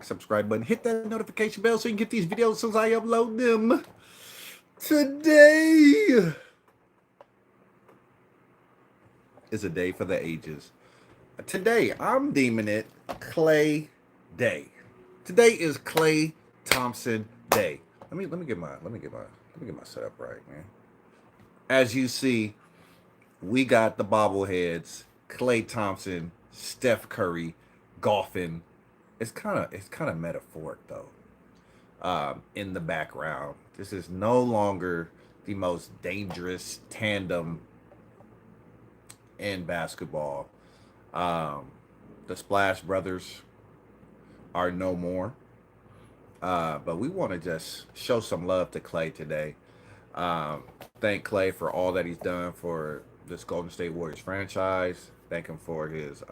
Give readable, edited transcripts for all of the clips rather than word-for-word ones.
subscribe button, hit that notification bell so you can get these videos as soon as I upload them. Today is a day for the ages. Today I'm deeming it Klay Day. Today is Klay Thompson Day. Let me get my setup right, man. As you see, we got the bobbleheads, Klay Thompson, Steph Curry, golfing. It's kind of metaphoric though. In the background, this is no longer the most dangerous tandem in basketball. Um, the Splash Brothers are no more. But we want to just show some love to Klay today. Thank Klay for all that he's done for this Golden State Warriors franchise. Thank him for his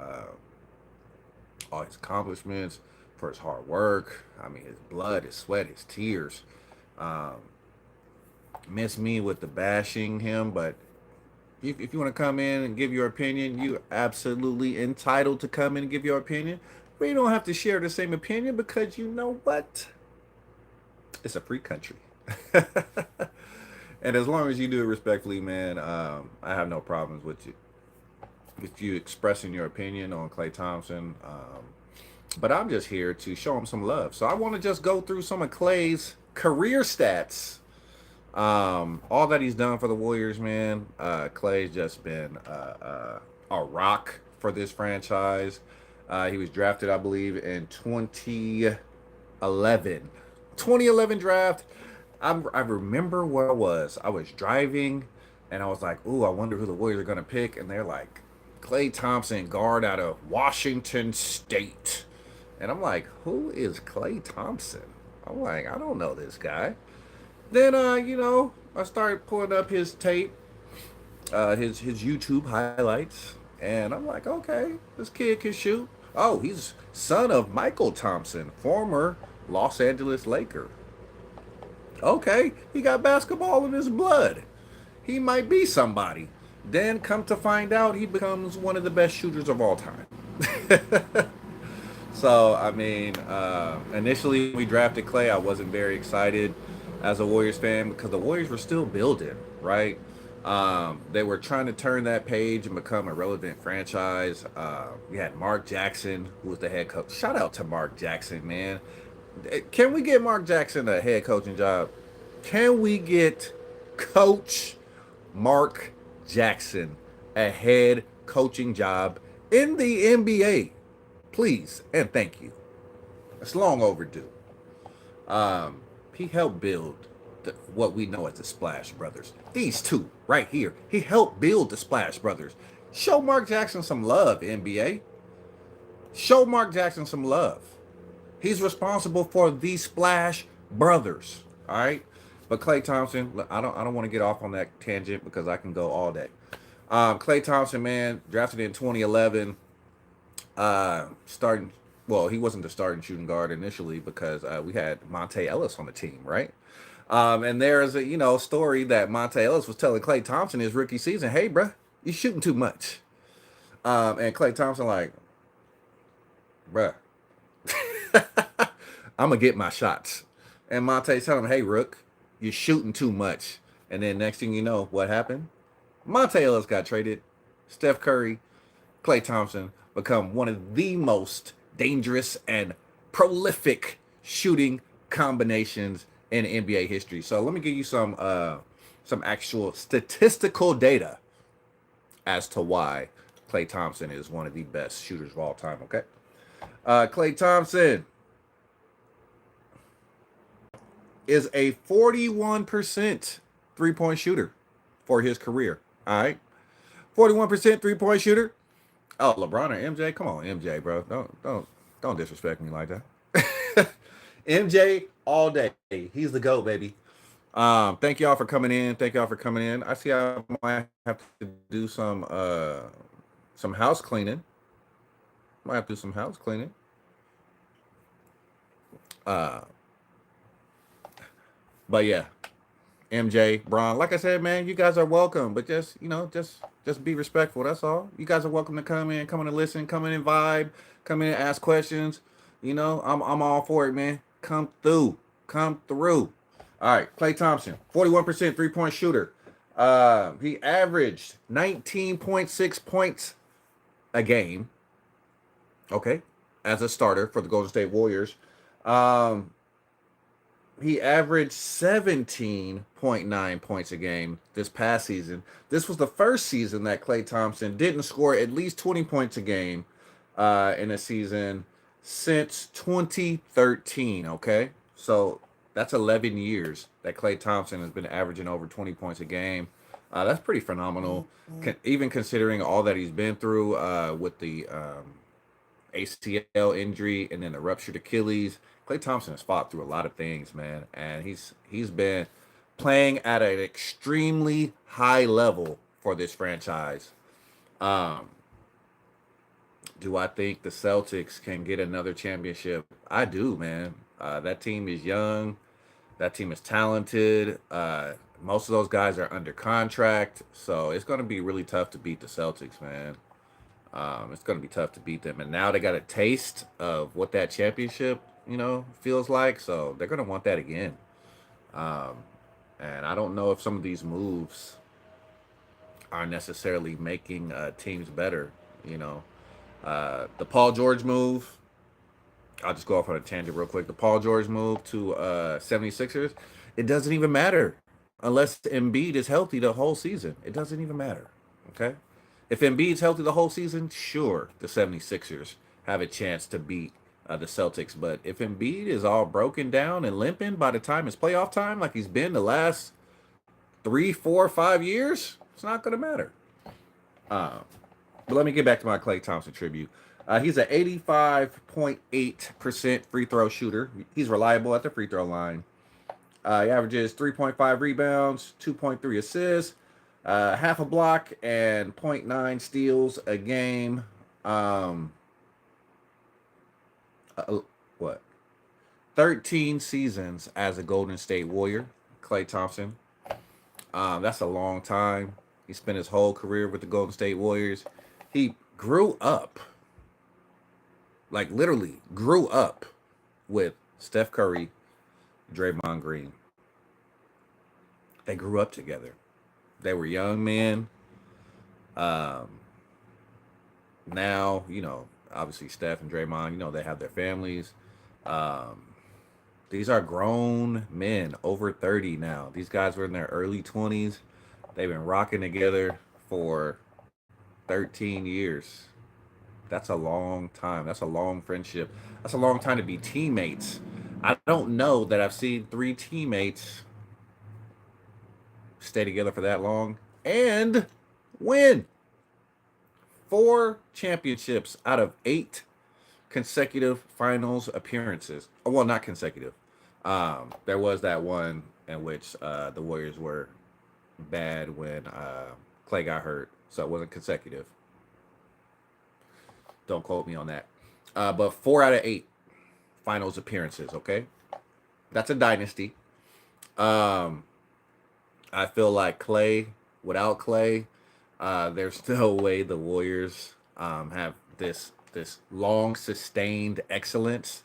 all his accomplishments, for his hard work. I mean, his blood, his sweat, his tears. Um, Miss me with the bashing him, but if you want to come in and give your opinion, you're absolutely entitled to come in and give your opinion. But you don't have to share the same opinion because you know what? It's a free country. And as long as you do it respectfully, man, I have no problems with you expressing your opinion on Klay Thompson. But I'm just here to show him some love. So I want to just go through some of Klay's career stats. All that he's done for the Warriors, man. Klay's just been a rock for this franchise. He was drafted, I believe, in 2011. 2011 draft. I remember where I was. I was driving, and I was like, "Ooh, I wonder who the Warriors are gonna pick." And they're like, "Klay Thompson, guard out of Washington State." And I'm like, "Who is Klay Thompson?" I'm like, "I don't know this guy." Then, I started pulling up his tape, his YouTube highlights, and I'm like, "Okay, this kid can shoot." Oh, he's son of Michael Thompson, former Los Angeles Laker. Okay, he got basketball in his blood. He might be somebody. Then come to find out, he becomes one of the best shooters of all time. So, I mean, initially we drafted Klay. I wasn't very excited as a Warriors fan because the Warriors were still building, right? They were trying to turn that page and become a relevant franchise. We had Mark Jackson, who was the head coach. Shout out to Mark Jackson, man. Can we get Mark Jackson a head coaching job? Can we get Coach Mark Jackson a head coaching job in the NBA? Please and thank you. It's long overdue. He helped build what we know as the Splash Brothers. These two right here. He helped build the Splash Brothers. Show Mark Jackson some love, NBA. Show Mark Jackson some love. He's responsible for the Splash Brothers. All right. But Klay Thompson, I don't want to get off on that tangent because I can go all day. Klay Thompson, man, drafted in 2011. Starting, well, he wasn't the starting shooting guard initially because we had Monte Ellis on the team, right? And there's a story that Monte Ellis was telling Klay Thompson his rookie season, "Hey, bruh, you shooting too much." And Klay Thompson like, "Bruh, I'm gonna get my shots." And Monte's telling him, "Hey, Rook, you're shooting too much." And then next thing you know, what happened? Monte Ellis got traded. Steph Curry, Klay Thompson become one of the most dangerous and prolific shooting combinations in NBA history. So let me give you some actual statistical data as to why Klay Thompson is one of the best shooters of all time. Okay, Klay Thompson is a 41% three-point shooter for his career. All right, 41% three-point shooter. Oh, LeBron or MJ? Come on, MJ, bro. Don't disrespect me like that. MJ all day. He's the GOAT, baby. Thank y'all for coming in. Thank y'all for coming in. I see I might have to do some house cleaning. Might have to do some house cleaning. Uh, but yeah, MJ, Braun. Like I said, man, you guys are welcome, but just be respectful. That's all. You guys are welcome to come in and listen, come in and vibe, come in and ask questions. I'm all for it, man. Come through. Come through. All right, Klay Thompson, 41% three-point shooter. He averaged 19.6 points a game, okay, as a starter for the Golden State Warriors. Um, he averaged 17.9 points a game this past season. This was the first season that Klay Thompson didn't score at least 20 points a game in a season since 2013, okay? So that's 11 years that Klay Thompson has been averaging over 20 points a game. That's pretty phenomenal, even considering all that he's been through with the ACL injury and then the ruptured Achilles. Klay Thompson has fought through a lot of things, man, and he's been playing at an extremely high level for this franchise. Um, do I think the Celtics can get another championship? I do, man. That team is young. That team is talented. Most of those guys are under contract, so it's going to be really tough to beat the Celtics, man. It's going to be tough to beat them. And now they got a taste of what that championship, feels like. So they're going to want that again. Um, and I don't know if some of these moves are necessarily making teams better. You know, the Paul George move. I'll just go off on a tangent real quick. The Paul George move to 76ers. It doesn't even matter unless Embiid is healthy the whole season. It doesn't even matter. Okay? If Embiid's healthy the whole season, sure, the 76ers have a chance to beat the Celtics. But if Embiid is all broken down and limping by the time it's playoff time, like he's been the last 3, 4, 5 years, it's not going to matter. Um, but let me get back to my Klay Thompson tribute. He's an 85.8% free throw shooter. He's reliable at the free throw line. He averages 3.5 rebounds, 2.3 assists, half a block, and zero point 0.9 steals a game. Um, what? 13 seasons as a Golden State Warrior, Klay Thompson. That's a long time. He spent his whole career with the Golden State Warriors. He grew up, like literally grew up with Steph Curry, Draymond Green. They grew up together. They were young men. Um, Now, obviously Steph and Draymond, they have their families. Um, these are grown men over 30 now. These guys were in their early 20s. They've been rocking together for 13 years. That's a long time. That's a long friendship. That's a long time to be teammates. I don't know that I've seen three teammates stay together for that long and win 4 championships out of 8 consecutive finals appearances. Well, not consecutive. There was that one in which the Warriors were bad when Klay got hurt, so it wasn't consecutive. Don't quote me on that. But 4 out of 8 finals appearances. Okay, that's a dynasty. Um, I feel like without Klay, there's no way the Warriors have this long sustained excellence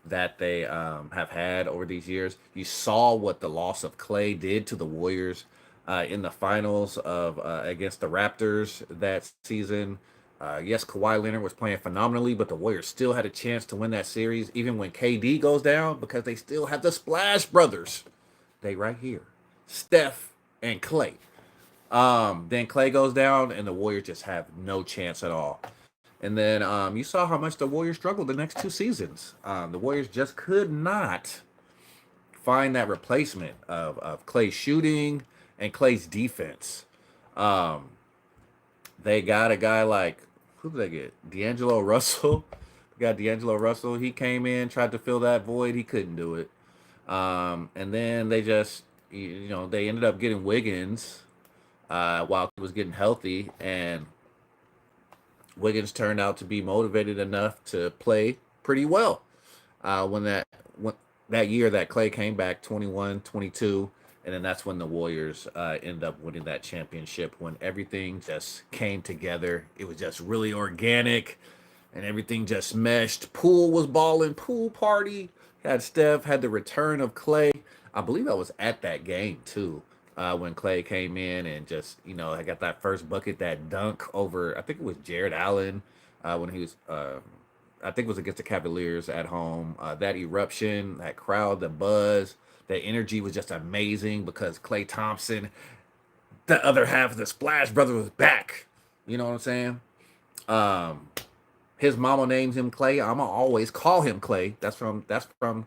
that they have had over these years. You saw what the loss of Klay did to the Warriors in the finals of against the Raptors that season. Yes, Kawhi Leonard was playing phenomenally, but the Warriors still had a chance to win that series, even when KD goes down, because they still have the Splash Brothers. They right here, Steph and Klay. Then Klay goes down, and the Warriors just have no chance at all. And then you saw how much the Warriors struggled the next 2 seasons. The Warriors just could not find that replacement of Klay's shooting and Klay's defense. Um, they got a guy like, who did they get? D'Angelo Russell. They got D'Angelo Russell. He came in, tried to fill that void. He couldn't do it. And then they just, they ended up getting Wiggins while he was getting healthy, and Wiggins turned out to be motivated enough to play pretty well. When that year that Klay came back, 21, 22, and then that's when the Warriors end up winning that championship when everything just came together. It was just really organic. and everything just meshed. Poole was balling, pool party. Had Steph, had the return of Klay. I believe I was at that game too. When Klay came in and just, I got that first bucket, that dunk over, I think it was Jared Allen, when he was, I think it was against the Cavaliers at home. That eruption, that crowd, the buzz, the energy was just amazing because Klay Thompson, the other half of the Splash Brother, was back. You know what I'm saying? Um, his mama names him Klay. I'ma always call him Klay. That's from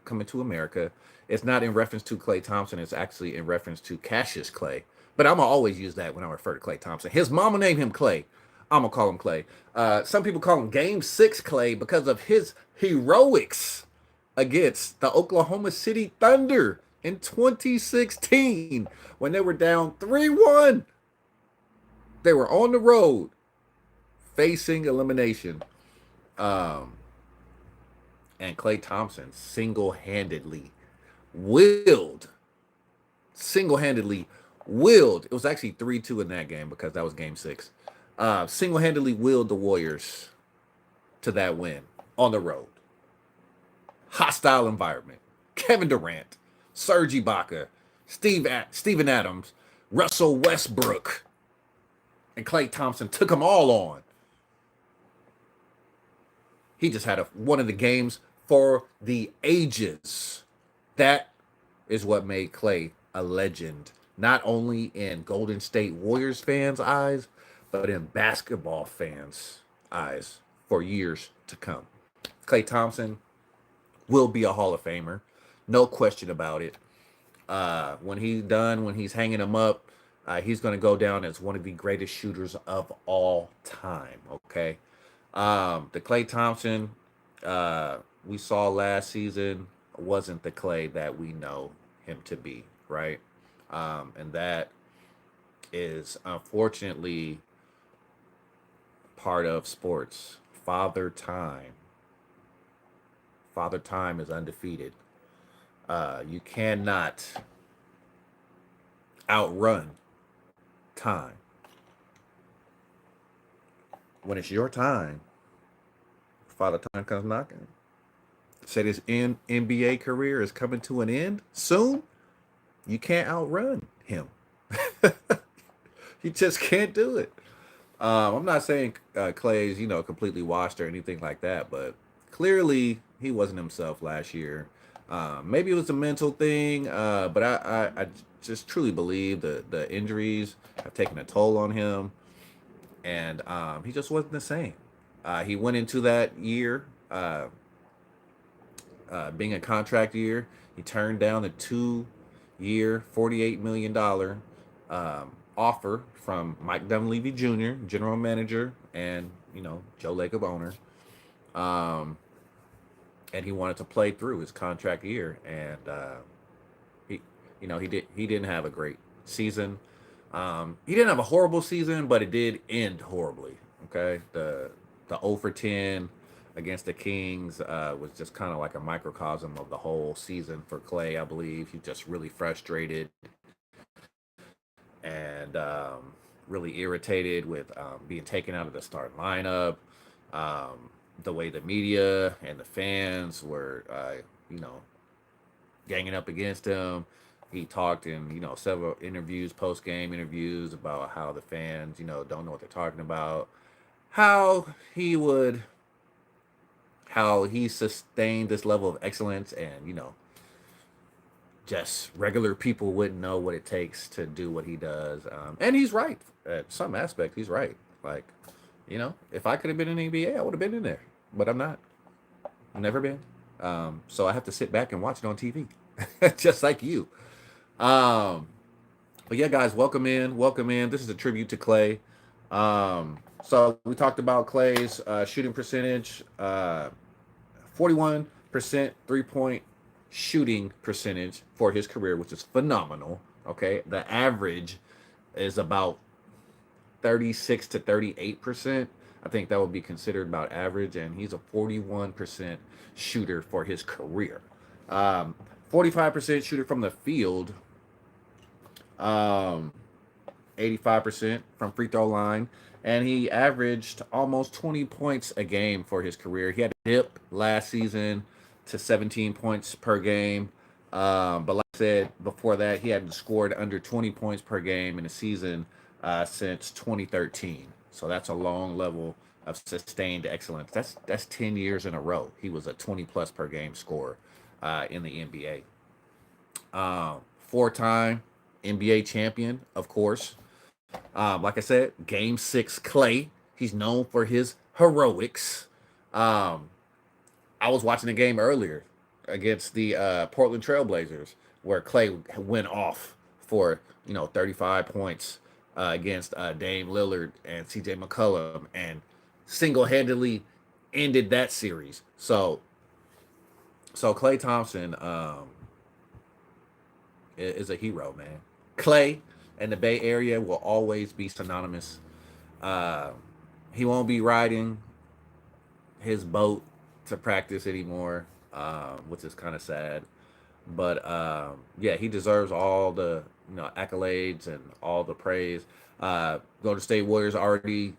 Coming to America. It's not in reference to Klay Thompson. It's actually in reference to Cassius Clay. But I'ma always use that when I refer to Klay Thompson. His mama named him Klay. I'ma call him Klay. Some people call him Game 6 Klay because of his heroics against the Oklahoma City Thunder in 2016 when they were down 3-1. They were on the road facing elimination. Um, and Klay Thompson willed, single-handedly willed. It was actually 3-2 in that game because that was game 6. Single-handedly willed the Warriors to that win on the road. Hostile environment. Kevin Durant, Serge Ibaka, Steven Adams, Russell Westbrook, and Klay Thompson took them all on. He just had one of the games for the ages. That is what made Klay a legend, not only in Golden State Warriors fans' eyes, but in basketball fans' eyes for years to come. Klay Thompson will be a Hall of Famer, no question about it. When he's hanging him up, he's going to go down as one of the greatest shooters of all time. Okay. The Klay Thompson we saw last season wasn't the Klay that we know him to be, right? And that is unfortunately part of sports. Father Time is undefeated. You cannot outrun time. When it's your time, Father Time comes knocking. Said his NBA career is coming to an end soon. You can't outrun him. You just can't do it. I'm not saying Klay's, completely washed or anything like that, but clearly he wasn't himself last year. Maybe it was a mental thing, but I just truly believe the injuries have taken a toll on him, and he just wasn't the same. He went into that year being a contract year. He turned down a 2-year, $48 million offer from Mike Dunleavy Jr., general manager, and Joe Lacob owner. And he wanted to play through his contract year, and he didn't have a great season. He didn't have a horrible season, but it did end horribly. Okay, the 0 for 10 against the Kings was just kind of like a microcosm of the whole season for Klay. I believe he's just really frustrated and really irritated with being taken out of the starting lineup. The way the media and the fans were, ganging up against him. He talked in, several interviews, post-game interviews, about how the fans, don't know what they're talking about. How he sustained this level of excellence, and, just regular people wouldn't know what it takes to do what he does. And he's right. At some aspect, he's right. Like, if I could have been in the NBA, I would have been in there. But I'm not. Never been. So I have to sit back and watch it on TV. Just like you. But yeah, guys, welcome in. Welcome in. This is a tribute to Klay. So we talked about Klay's shooting percentage. 41% three-point shooting percentage for his career, which is phenomenal. Okay. The average is about 36 to 38%. I think that would be considered about average, and he's a 41% shooter for his career. 45% shooter from the field, and 85% from free throw line, and he averaged almost 20 points a game for his career. He had a dip last season to 17 points per game. But like I said before that, he hadn't scored under 20 points per game in a season since 2013. So that's a long level of sustained excellence. That's 10 years in a row. He was a 20 plus per game scorer in the NBA. Four-time NBA champion, of course. Like I said, Game Six Klay. He's known for his heroics. Um, I was watching a game earlier against the Portland Trailblazers where Klay went off for 35 points against Dame Lillard and C.J. McCollum and single-handedly ended that series. So Klay Thompson is a hero, man. Klay and the Bay Area will always be synonymous. Uh, he won't be riding his boat to practice anymore, which is kind of sad. But yeah, he deserves all the accolades and all the praise. Golden State Warriors already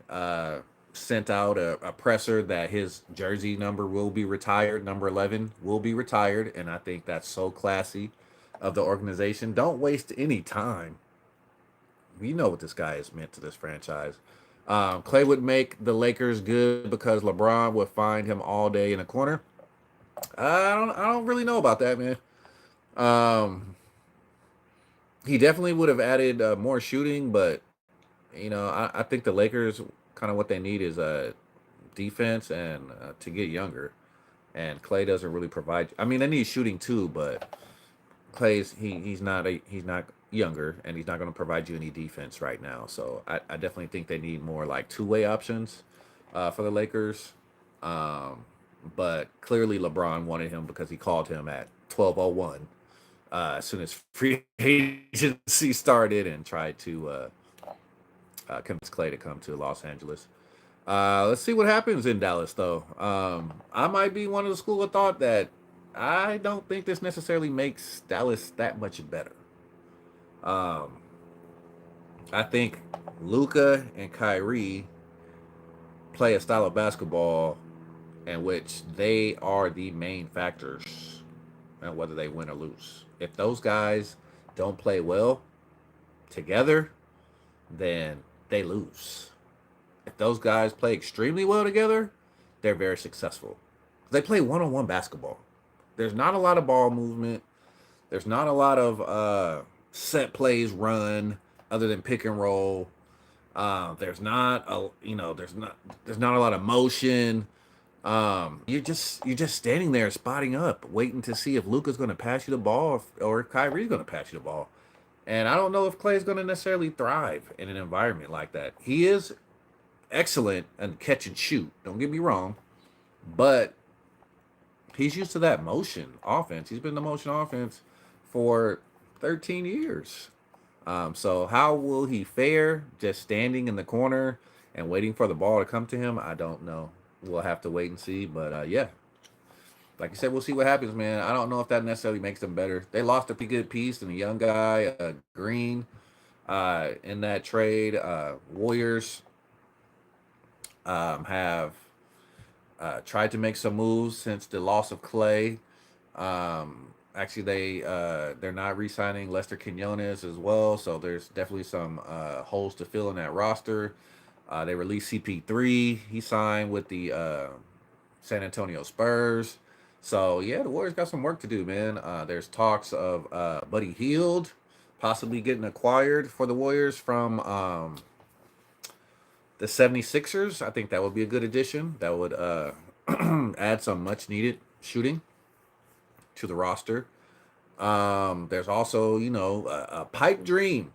sent out a presser that his jersey number will be retired. Number 11 will be retired, and I think that's so classy of the organization. Don't waste any time. You know what this guy has meant to this franchise. Klay would make the Lakers good because LeBron would find him all day in a corner. I don't really know about that, man. Um, he definitely would have added more shooting, but I think the Lakers kind of what they need is defense and to get younger. And Klay doesn't really provide. I mean, they need shooting too, but he's not younger, and he's not going to provide you any defense right now. So I definitely think they need more like two-way options for the Lakers. Um, but clearly LeBron wanted him because he called him at 12:01 as soon as free agency started and tried to convince Klay to come to Los Angeles. Let's see what happens in Dallas, though. I might be one of the school of thought that I don't think this necessarily makes Dallas that much better. Um, I think Luca and Kyrie play a style of basketball in which they are the main factors in whether they win or lose. If those guys don't play well together, then they lose. If those guys play extremely well together, they're very successful. They play one-on-one basketball. There's not a lot of ball movement. There's not a lot of set plays run other than pick and roll. There's not a there's not a lot of motion. You're just standing there spotting up, waiting to see if Luka's going to pass you the ball or if Kyrie's going to pass you the ball. And I don't know if Klay's going to necessarily thrive in an environment like that. He is excellent and catch and shoot. Don't get me wrong, but he's used to that motion offense. He's been the motion offense for 13 years. So how will he fare just standing in the corner and waiting for the ball to come to him? I don't know. We'll have to wait and see. But yeah, like I said, we'll see what happens, man. I don't know if that necessarily makes them better. They lost a pretty good piece and a young guy, Green, in that trade. Warriors have tried to make some moves since the loss of Klay. Actually, they're not re-signing Lester Quinones as well, so there's definitely some holes to fill in that roster. They released CP3. He signed with the San Antonio Spurs. So yeah, the Warriors got some work to do, man. There's talks of Buddy Hield possibly getting acquired for the Warriors from the 76ers. I think that would be a good addition. That would add some much needed shooting to the roster. There's also, a pipe dream.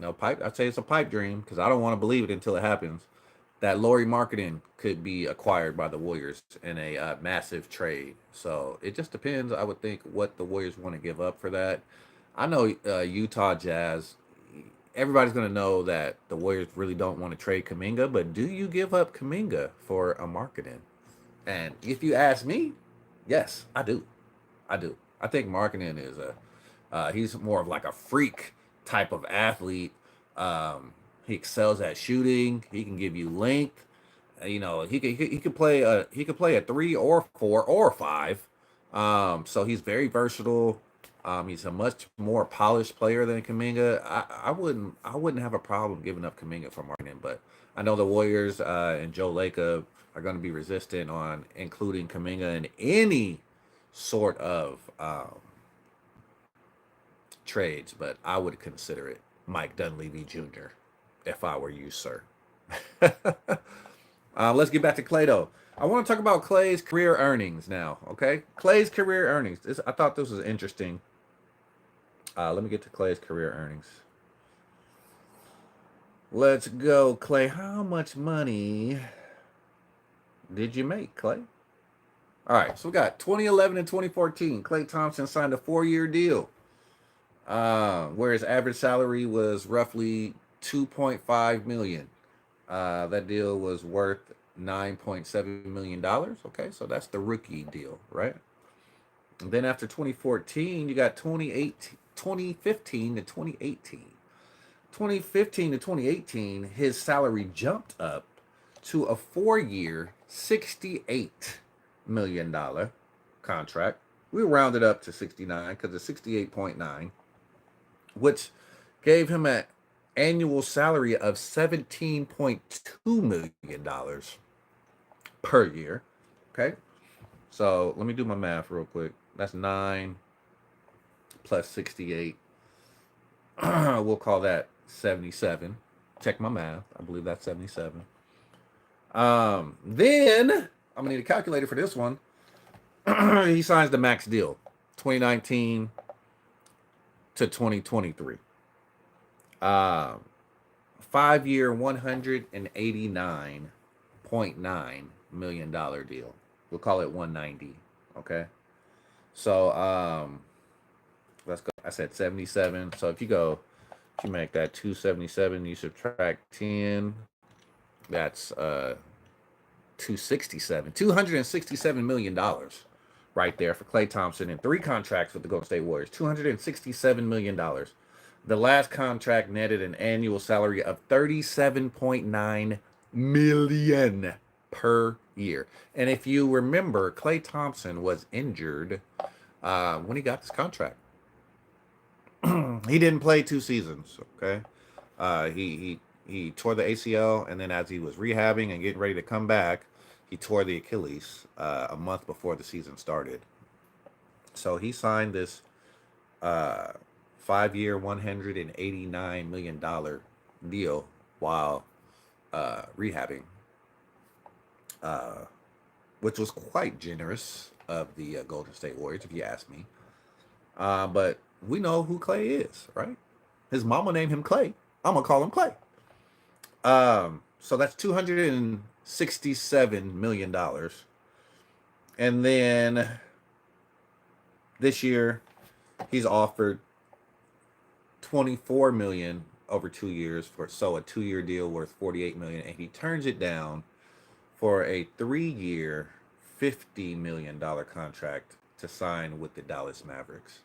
I'd say it's a pipe dream because I don't want to believe it until it happens. That Lauri Markkanen could be acquired by the Warriors in a massive trade. So it just depends, I would think, what the Warriors want to give up for that. I know Utah Jazz, everybody's going to know that the Warriors really don't want to trade Kuminga, but do you give up Kuminga for a Markkanen? And if you ask me, yes, I do. I do. I think Markkanen is he's more of like a freak type of athlete. He excels at shooting. He can give you length. You know, he could play a 3 or 4 or 5. So he's very versatile. He's a much more polished player than Kuminga. I wouldn't have a problem giving up Kuminga for Martin, but I know the Warriors and Joe Lacob are going to be resistant on including Kuminga in any sort of trades, but I would consider it Mike Dunleavy Jr. if I were you, sir. Let's get back to Klay though. I want to talk about Klay's career earnings now. Okay, Klay's career earnings. I thought this was interesting. Let me get to Klay's career earnings. Let's go, Klay. How much money did you make, Klay? All right, so we got 2011 and 2014. Klay Thompson signed a 4-year deal, where his average salary was roughly 2.5 million. That deal was worth $9.7 million. Okay, so that's the rookie deal, right? And then after 2014, you got 2015 to 2018. 2015 to 2018, his salary jumped up to a 4-year, $68 million contract. We rounded up to 69 because it's 68.9, which gave him an annual salary of $17.2 million per year. Okay. So let me do my math real quick. That's 9 plus 68. We'll call that 77. Check my math. I believe that's 77. Then I'm gonna need a calculator for this one. He signs the max deal, 2019 to 2023. 5-year, $189.9 million deal. We'll call it 190. Okay. So let's go. I said 77. So if you make that 277, you subtract 10. That's 267. $267 million right there for Klay Thompson in 3 contracts with the Golden State Warriors. $267 million. The last contract netted an annual salary of $37.9 million per year. And if you remember, Klay Thompson was injured when he got this contract. He didn't play 2 seasons. Okay, he tore the ACL, and then as he was rehabbing and getting ready to come back, he tore the Achilles a month before the season started. So he signed this 5-year, $189 million deal while rehabbing, which was quite generous of the Golden State Warriors, if you ask me. But we know who Klay is, right? His mama named him Klay. I'm gonna call him Klay. So that's $267 million. And then this year, he's offered $24 million over 2 years for a 2-year deal worth $48 million, and he turns it down for a 3-year, $50 million contract to sign with the Dallas Mavericks.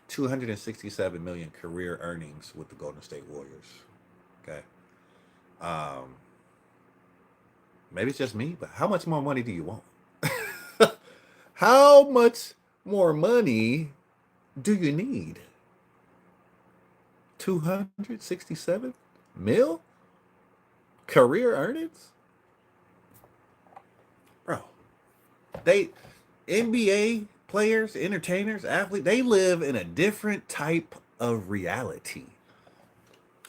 267 million career earnings with the Golden State Warriors. Okay. Maybe it's just me, but how much more money do you want? How much more money do you need? 267 mil career earnings? Bro, NBA players, entertainers, athletes, they live in a different type of reality.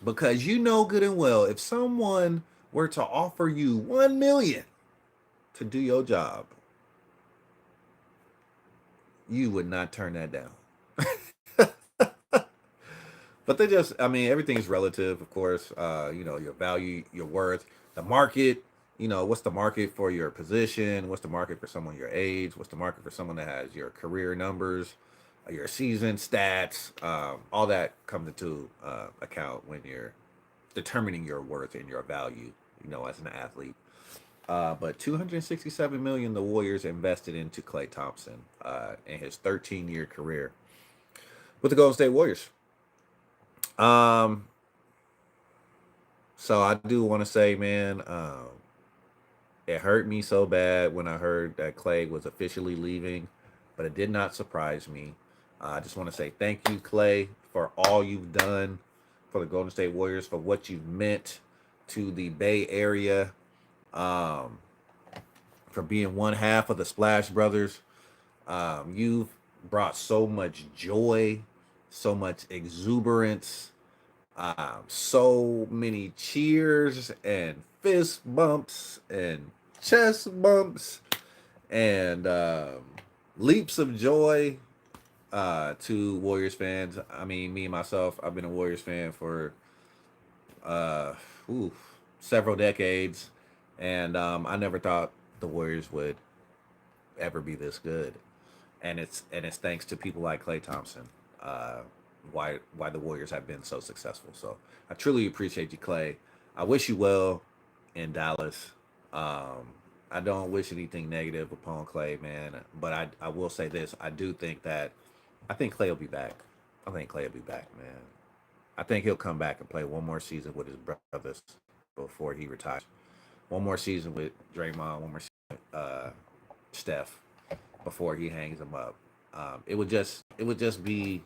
Because you know good and well, if someone were to offer you 1 million to do your job, you would not turn that down. But everything's relative, of course. Your value, your worth, the market. What's the market for your position? What's the market for someone your age? What's the market for someone that has your career numbers, your season stats? All that comes into account when you're determining your worth and your value, as an athlete. But 267 million the Warriors invested into Klay Thompson in his 13-year career with the Golden State Warriors. So I do want to say, man, it hurt me so bad when I heard that Klay was officially leaving, but it did not surprise me. I just want to say thank you, Klay, for all you've done for the Golden State Warriors, for what you've meant to the Bay Area, um, for being one half of the Splash Brothers. You've brought so much joy, so much exuberance, so many cheers and fist bumps and chest bumps and leaps of joy to Warriors fans. I mean, me and myself, I've been a Warriors fan for uh, ooh, several decades, and I never thought the Warriors would ever be this good. And it's thanks to people like Klay Thompson. Why the Warriors have been so successful. So I truly appreciate you, Klay. I wish you well in Dallas. Um, I don't wish anything negative upon Klay, man. But I will say this: I think Klay will be back. I think Klay will be back, man. I think he'll come back and play one more season with his brothers before he retires. One more season with Draymond. One more season with Steph before he hangs him up. It would just be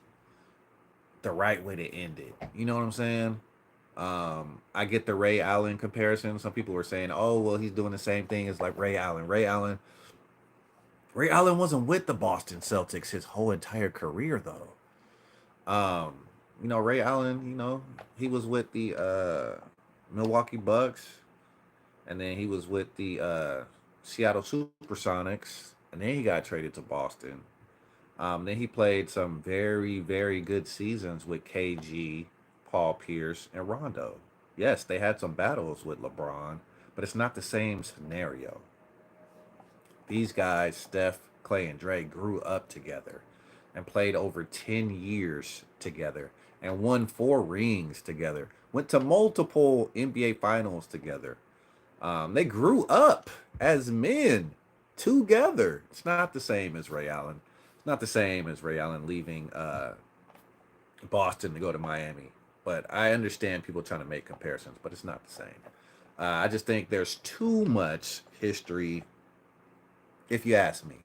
the right way to end it. You know what I'm saying? I get the Ray Allen comparison. Some people were saying, "Oh, well, he's doing the same thing as like Ray Allen." Ray Allen wasn't with the Boston Celtics his whole entire career, though. Ray Allen, he was with the Milwaukee Bucks, and then he was with the Seattle Supersonics, and then he got traded to Boston. Then he played some very, very good seasons with KG, Paul Pierce, and Rondo. Yes, they had some battles with LeBron, but it's not the same scenario. These guys, Steph, Clay, and Dre, grew up together and played over 10 years together and won 4 rings together. Went to multiple NBA finals together. They grew up as men together. It's not the same as Ray Allen. It's not the same as Ray Allen leaving Boston to go to Miami. But I understand people trying to make comparisons, but it's not the same. I just think there's too much history, if you ask me.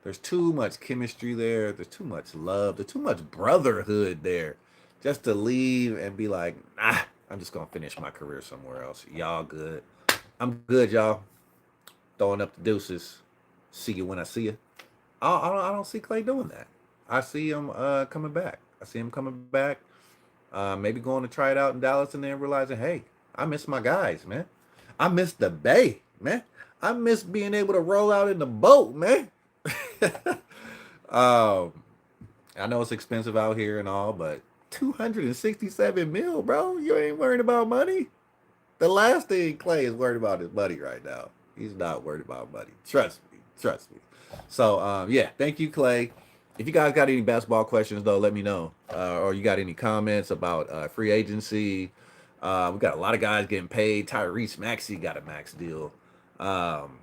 There's too much chemistry there. There's too much love. There's too much brotherhood there just to leave and be like, nah, I'm just going to finish my career somewhere else. Y'all good. I'm good, y'all. Throwing up the deuces. See you when I see you. I don't see Klay doing that. I see him coming back. I see him coming back. Maybe going to try it out in Dallas and then realizing, hey, I miss my guys, man. I miss the Bay, man. I miss being able to roll out in the boat, man. um, I know it's expensive out here and all, but 267 mil, bro. You ain't worried about money. The last thing Klay is worried about is money right now. He's not worried about money. Trust me. Trust me. So, yeah, thank you, Klay. If you guys got any basketball questions, though, let me know. Or you got any comments about free agency. We got a lot of guys getting paid. Tyrese Maxey got a max deal. Um,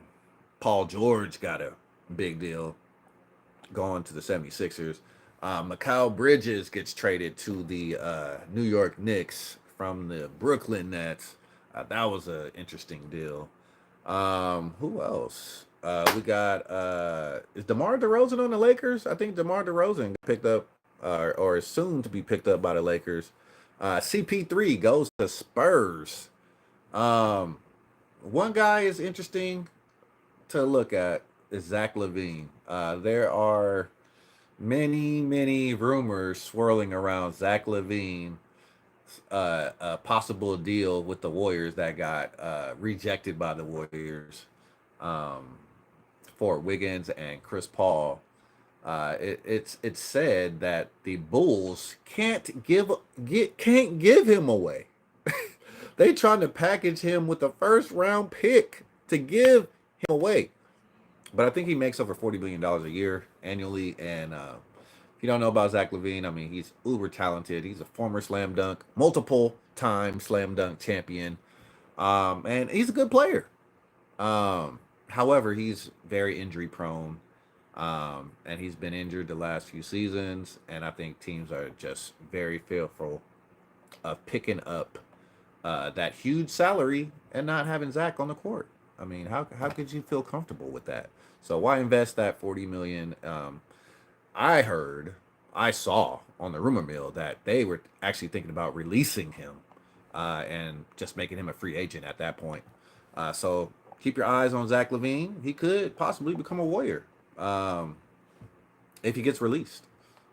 Paul George got a big deal going to the 76ers. Mikal Bridges gets traded to the New York Knicks from the Brooklyn Nets. That was an interesting deal. Who else? We got is DeMar DeRozan on the Lakers? I think DeMar DeRozan picked up or is soon to be picked up by the Lakers. CP3 goes to Spurs. Um, One guy is interesting to look at is Zach LaVine. There are many, many rumors swirling around Zach LaVine, a possible deal with the Warriors that got rejected by the Warriors um, for Wiggins and Chris Paul. It's said that the Bulls can't give him away. They trying to package him with the first round pick to give him away. But I think he makes over $40 billion a year annually. And if you don't know about Zach LaVine, I mean, he's uber talented. He's a former slam dunk, multiple time slam dunk champion. And he's a good player. However, he's very injury prone. And he's been injured the last few seasons. And I think teams are just very fearful of picking up that huge salary and not having Zach on the court. I mean, how could you feel comfortable with that? So why invest that 40 million? I heard, I saw on the rumor mill that they were actually thinking about releasing him and just making him a free agent at that point. So keep your eyes on Zach LaVine. He could possibly become a Warrior um, if he gets released.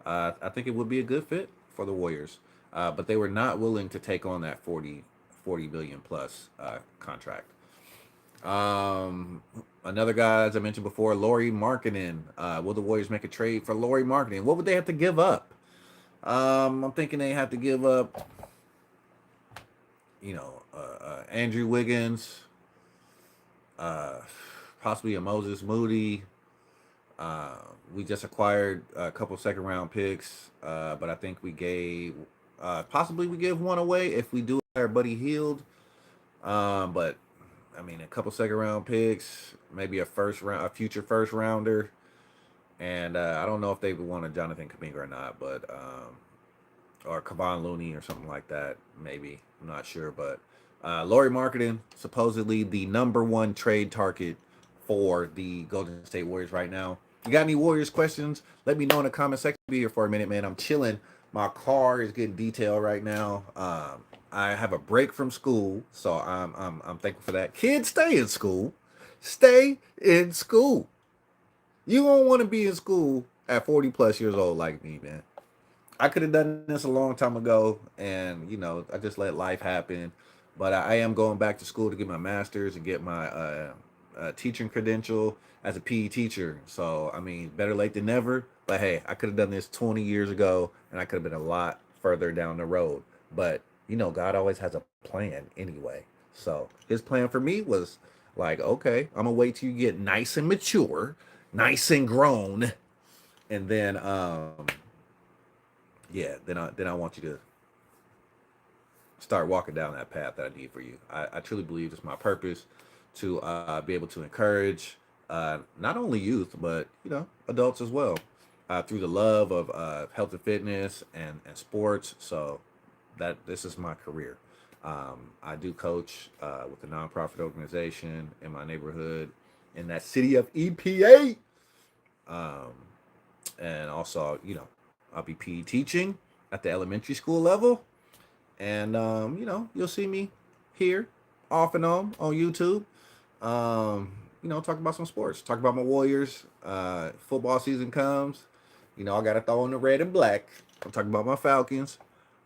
I think it would be a good fit for the Warriors, but they were not willing to take on that 40 million plus contract. Another guy, as I mentioned before, Lauri Markkanen. Will the Warriors make a trade for Lauri Markkanen? What would they have to give up? I'm thinking they have to give up, Andrew Wiggins, uh, possibly a Moses Moody. We just acquired a couple second round picks, but I think we gave possibly we give one away if we do our Buddy Healed. But I mean, a couple second round picks, maybe a future first rounder, and I don't know if they would want a Jonathan Kuminga or not, but or Kevon Looney or something like that, maybe. I'm not sure, but Lauri Markkanen, supposedly the number one trade target for the Golden State Warriors right now. You got any Warriors questions? Let me know in the comment section. Be here for a minute, man. I'm chilling. My car is getting detailed right now. I have a break from school, so I'm thankful for that. Kids, stay in school. Stay in school. You don't want to be in school at 40 plus years old like me, man. I could have done this a long time ago, and I just let life happen. But I am going back to school to get my master's and get my teaching credential as a PE teacher. So I mean, better late than never. But hey, I could have done this 20 years ago, and I could have been a lot further down the road. But God always has a plan anyway. So His plan for me was like, okay, I'm gonna wait till you get nice and mature, nice and grown, and then yeah, then I want you to start walking down that path that I need for you. I truly believe it's my purpose to be able to encourage not only youth but adults as well through the love of health and fitness and sports. So that this is my career. I do coach with a nonprofit organization in my neighborhood in that city of EPA, um, and also I'll be PE teaching at the elementary school level. And you'll see me here off and on YouTube. Talk about some sports. Talk about my Warriors. Football season comes. I gotta throw in the red and black. I'm talking about my Falcons.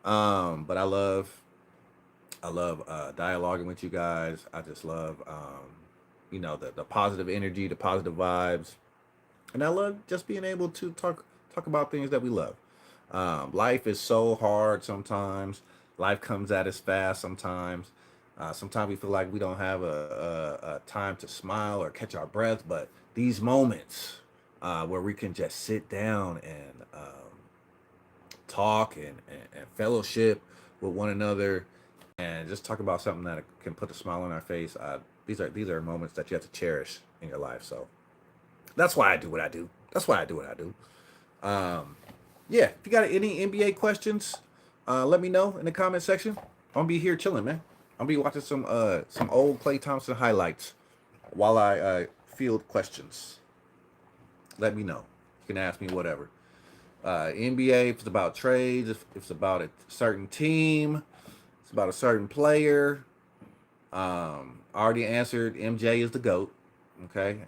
But I love dialoguing with you guys. I just love the positive energy, the positive vibes. And I love just being able to talk about things that we love. Life is so hard sometimes. Life comes at us fast sometimes. Sometimes we feel like we don't have a time to smile or catch our breath. But these moments where we can just sit down and talk and fellowship with one another and just talk about something that can put a smile on our face. These are moments that you have to cherish in your life. So that's why I do what I do. That's why I do what I do. Yeah, if you got any NBA questions, let me know in the comment section. I'm gonna be here chilling, man. I'll be watching some old Klay Thompson highlights while I field questions. Let me know. You can ask me whatever. NBA, if it's about trades, if it's about a certain team, it's about a certain player. I already answered. MJ is the GOAT. Okay,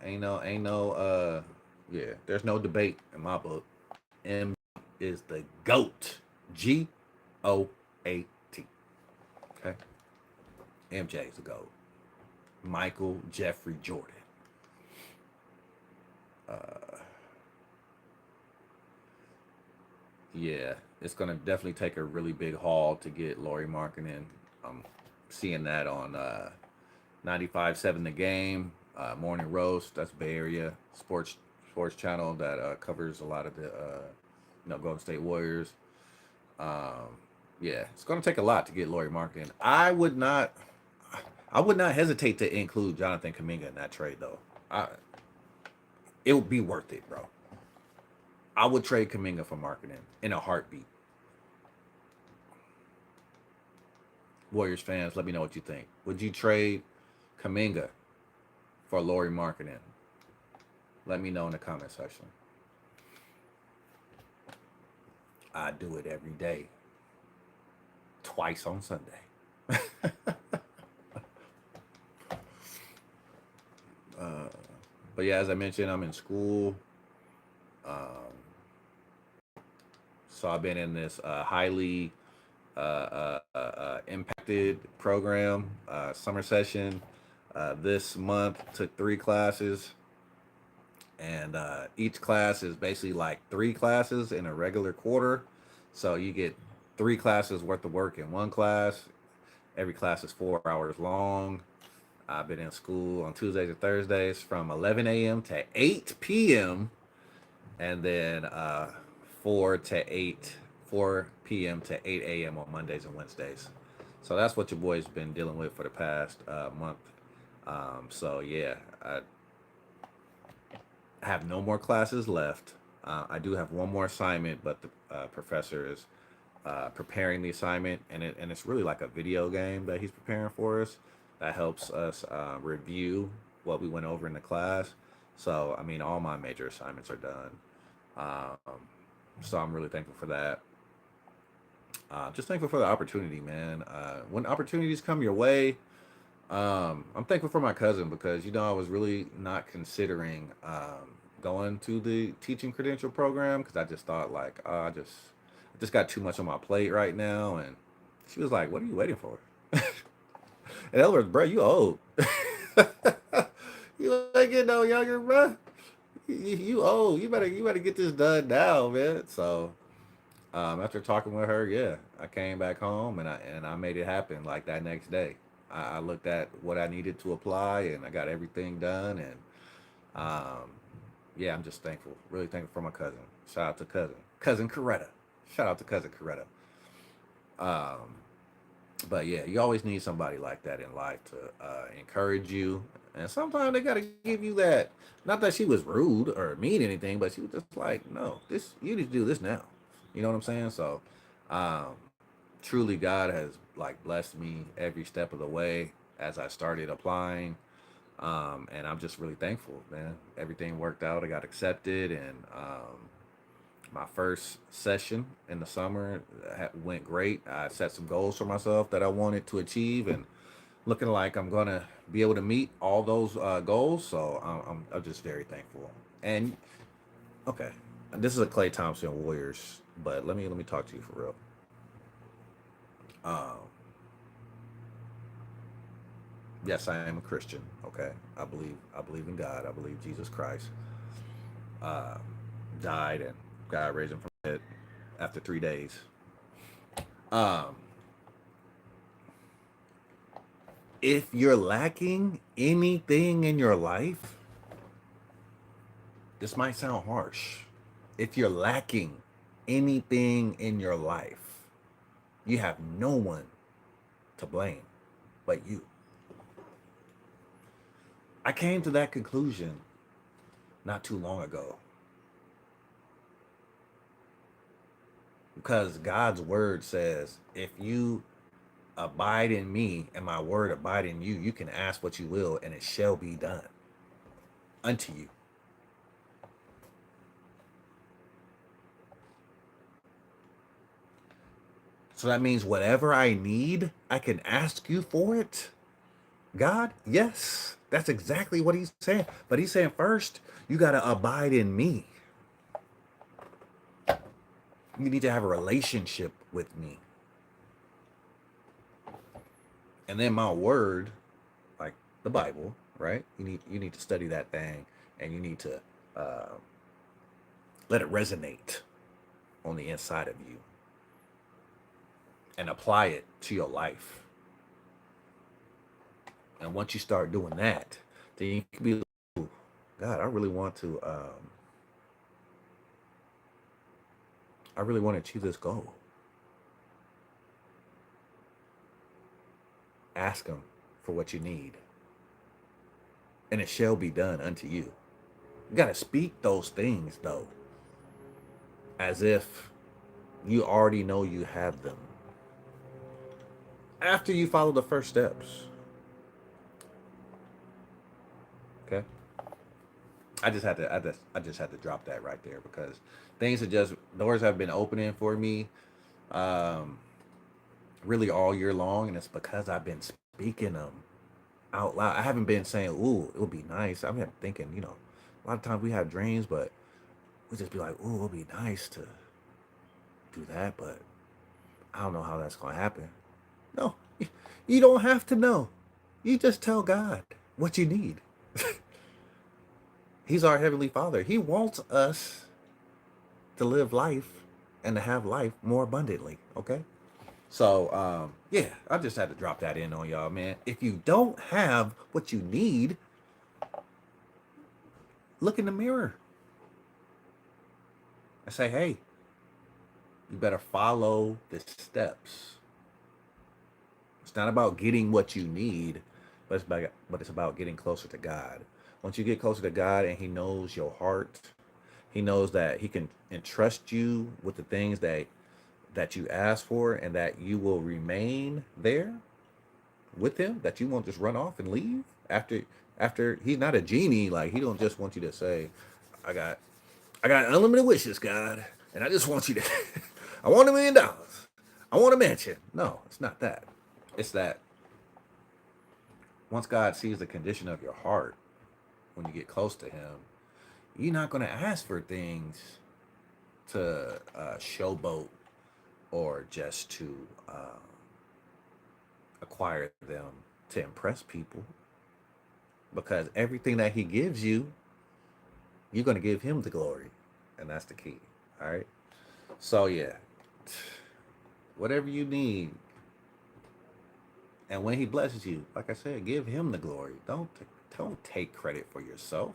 yeah. There's no debate in my book. M is the GOAT. GOAT. Okay, MJ is the GOAT. Michael Jeffrey Jordan. Yeah, it's gonna definitely take a really big haul to get Lauri Markkanen. I'm seeing that on 95.7 The Game, Morning Roast. That's Bay Area sports channel that covers a lot of the Golden State Warriors. Yeah, it's gonna take a lot to get Lauri Markkanen. I would not hesitate to include Jonathan Kuminga in that trade though. It would be worth it, bro. I would trade Kuminga for Markkanen in a heartbeat. Warriors fans, let me know what you think. Would you trade Kaminga for Lauri Markkanen? Let me know in the comment section. I do it every day, twice on Sunday. But yeah, as I mentioned, I'm in school. Um, so I've been in this highly impacted program, summer session. This month took 3 classes, and each class is basically like 3 classes in a regular quarter. So you get 3 classes worth of work in one class. Every class is 4 hours long. I've been in school on Tuesdays and Thursdays from 11 a.m. to 8 p.m. and then 4 p.m. to 8 a.m. on Mondays and Wednesdays. So that's what your boy's been dealing with for the past month. So yeah, I have no more classes left. I do have one more assignment, but the professor is preparing the assignment, and it's really like a video game that he's preparing for us that helps us review what we went over in the class. So I mean, all my major assignments are done. So I'm really thankful for that. Just thankful for the opportunity, man. When opportunities come your way, I'm thankful for my cousin because I was really not considering going to the teaching credential program because I just thought like I just got too much on my plate right now, and she was like, "What are you waiting for?" In other words, bro, you old. You ain't getting no younger, bro. You old. You better get this done now, man. So after talking with her, yeah, I came back home and I made it happen like that next day. I looked at what I needed to apply and I got everything done, and um, yeah, I'm just thankful, really thankful for my cousin. Shout out to cousin Coretta. Shout out to cousin Coretta. Um, but yeah, you always need somebody like that in life to encourage you, and sometimes they gotta give you that. Not that she was rude or mean anything, but she was just like, no, this you need to do this now. You know what I'm saying? So, um, truly, God has like blessed me every step of the way as I started applying, and I'm just really thankful, man. Everything worked out. I got accepted, and my first session in the summer went great. I set some goals for myself that I wanted to achieve, and looking like I'm gonna be able to meet all those goals. So I'm just very thankful. And okay, this is a Klay Thompson Warriors, but let me talk to you for real. Um, yes, I am a Christian. Okay, I believe in God. I believe Jesus Christ uh, died and God raised him from the dead after 3 days. Um, if you're lacking anything in your life, this might sound harsh. If you're lacking anything in your life, you have no one to blame but you. I came to that conclusion not too long ago because God's word says, if you abide in me and my word abide in you, you can ask what you will and it shall be done unto you. So that means whatever I need, I can ask you for it. God, yes, that's exactly what he's saying. But he's saying first, you got to abide in me. You need to have a relationship with me. And then my word, like the Bible, right? You need to study that thing, and you need to uh, let it resonate on the inside of you and apply it to your life. And once you start doing that, then you can be like, "Ooh, God, I really want to achieve this goal." Ask him for what you need, and it shall be done unto you. You got to speak those things though, as if you already know you have them. after you follow the first steps. Okay. I just had to drop that right there because things are just doors have been opening for me um really all year long, and it's because I've been speaking them out loud. I haven't been saying, "Ooh, it would be nice." I've been thinking, a lot of times we have dreams, but we just be like, "Ooh, it would be nice to do that," but I don't know how that's gonna happen. No, you don't have to know. You just tell God what you need. He's our heavenly Father. He wants us to live life and to have life more abundantly. Okay. So, yeah, I just had to drop that in on y'all, man. If you don't have what you need, look in the mirror and say, hey, you better follow the steps. It's not about getting what you need, but it's about getting closer to God. Once you get closer to God and He knows your heart, He knows that He can entrust you with the things that you ask for, and that you will remain there with Him, that you won't just run off and leave after He's not a genie. Like, He don't just want you to say, I got I got unlimited wishes, God, and I just want you to I want $1 million. I want a mansion. No, it's not that. It's that once God sees the condition of your heart when you get close to Him, you're not going to ask for things to showboat or just to acquire them to impress people, because everything that He gives you, you're going to give Him the glory, and that's the key. All right. So yeah, whatever you need, and when He blesses you, like I said, give Him the glory. Don't take credit for yourself.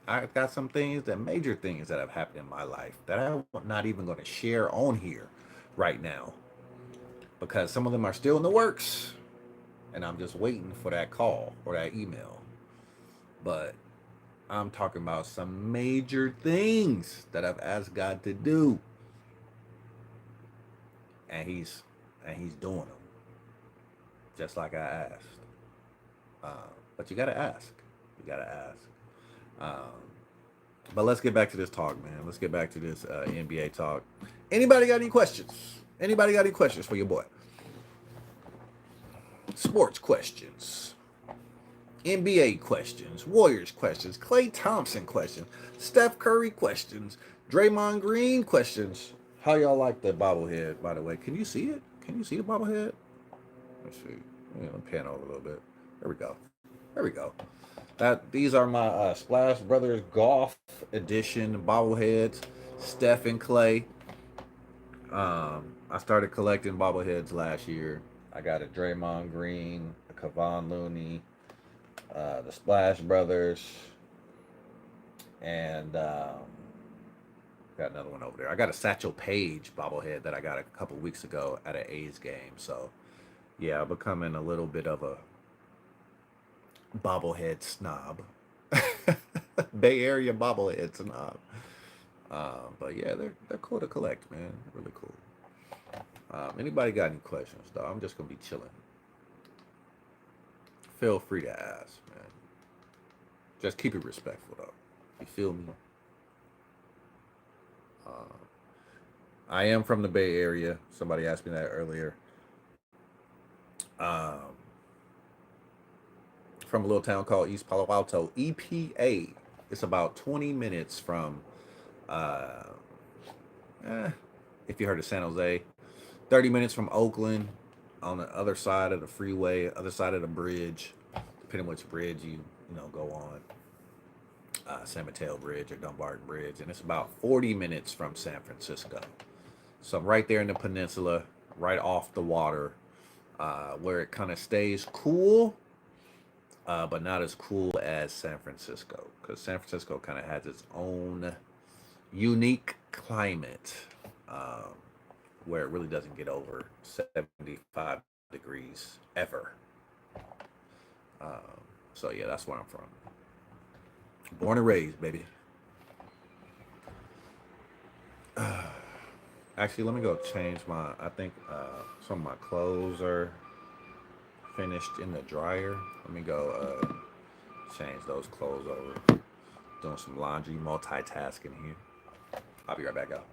I've got some things, that major things that have happened in my life that I'm not even going to share on here right now, because some of them are still in the works, and I'm just waiting for that call or that email. But I'm talking about some major things that I've asked God to do, and He's doing them just like I asked. But you gotta ask. You gotta ask. Um, but let's get back to this talk, man. Let's get back to this NBA talk. Anybody got any questions? Anybody got any questions for your boy? Sports questions, NBA questions, Warriors questions, Klay Thompson questions, Steph Curry questions, Draymond Green questions. How y'all like the bobblehead, by the way? Can you see it? Can you see the bobblehead? Let's see. Let me pan over a little bit. There we go. There we go. These are my Splash Brothers Golf Edition bobbleheads. Steph and Klay. I started collecting bobbleheads last year. I got a Draymond Green, a Kevon Looney, the Splash Brothers, and got another one over there. I got a Satchel Paige bobblehead that I got a couple weeks ago at an A's game. So, yeah, I'm becoming a little bit of a bobblehead snob. Bay Area bobblehead snob. But yeah, they're cool to collect, man. Really cool. Anybody got any questions, though? I'm just gonna be chilling. Feel free to ask, man. Just keep it respectful, though. You feel me? I am from the Bay Area. Somebody asked me that earlier. Um, from a little town called East Palo Alto, EPA. It's about 20 minutes from, uh, eh, if you heard of San Jose, 30 minutes from Oakland, on the other side of the freeway, other side of the bridge, depending which bridge you go on, San Mateo Bridge or Dumbarton Bridge, and it's about 40 minutes from San Francisco. So I'm right there in the peninsula, right off the water, where it kind of stays cool, but not as cool as San Francisco, because San Francisco kind of has its own unique climate, um, where it really doesn't get over 75 degrees ever. Um, so yeah, that's where I'm from. Born and raised, baby. Actually, let me go change my. I think some of my clothes are finished in the dryer. Let me go change those clothes over. Doing some laundry, multitasking here. I'll be right back, y'all.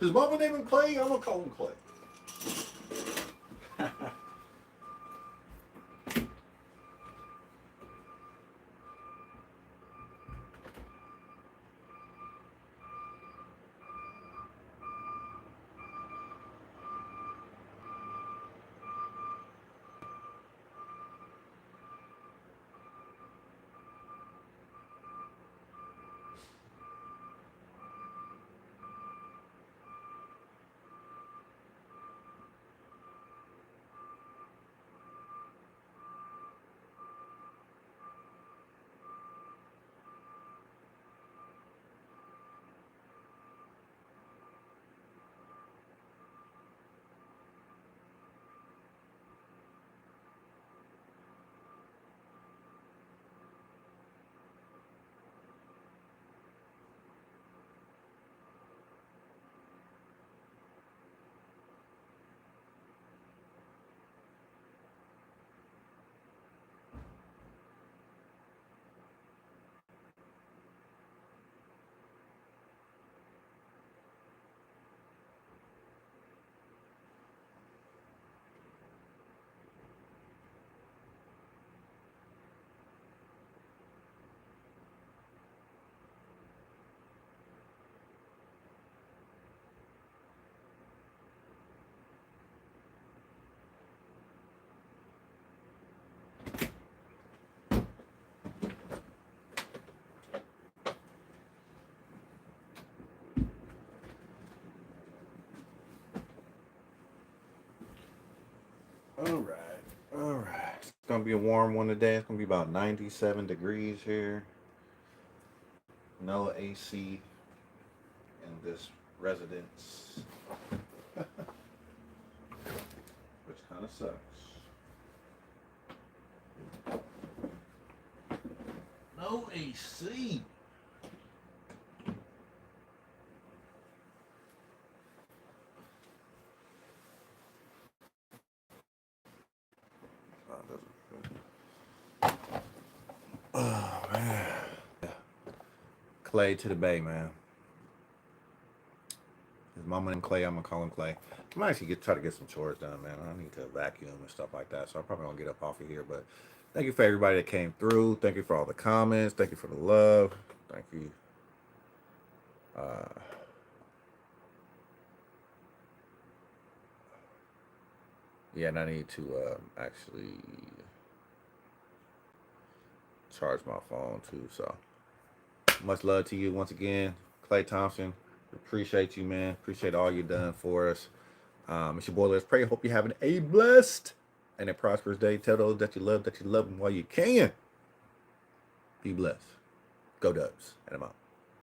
His mama name him Clay. I'm gonna call him Clay. All right, all right. It's gonna be a warm one today. It's gonna be about 97 degrees here. No AC in this residence, which kind of sucks. No AC. Oh man. Clay to the Bay, man. His mama named Clay. I'm gonna call him Clay. I might actually try to get some chores done, man. I need to vacuum and stuff like that, so I'm probably gonna get up off of here. But thank you for everybody that came through. Thank you for all the comments. Thank you for the love. Thank you. Yeah, and I need to actually charge my phone too. So much love to you once again, Klay Thompson. Appreciate you, man. Appreciate all you done for us. It's your boy. Let's pray. Hope you're having a blessed and a prosperous day. Tell those that you love them while you can. Be blessed. Go Dubs. And I'm out.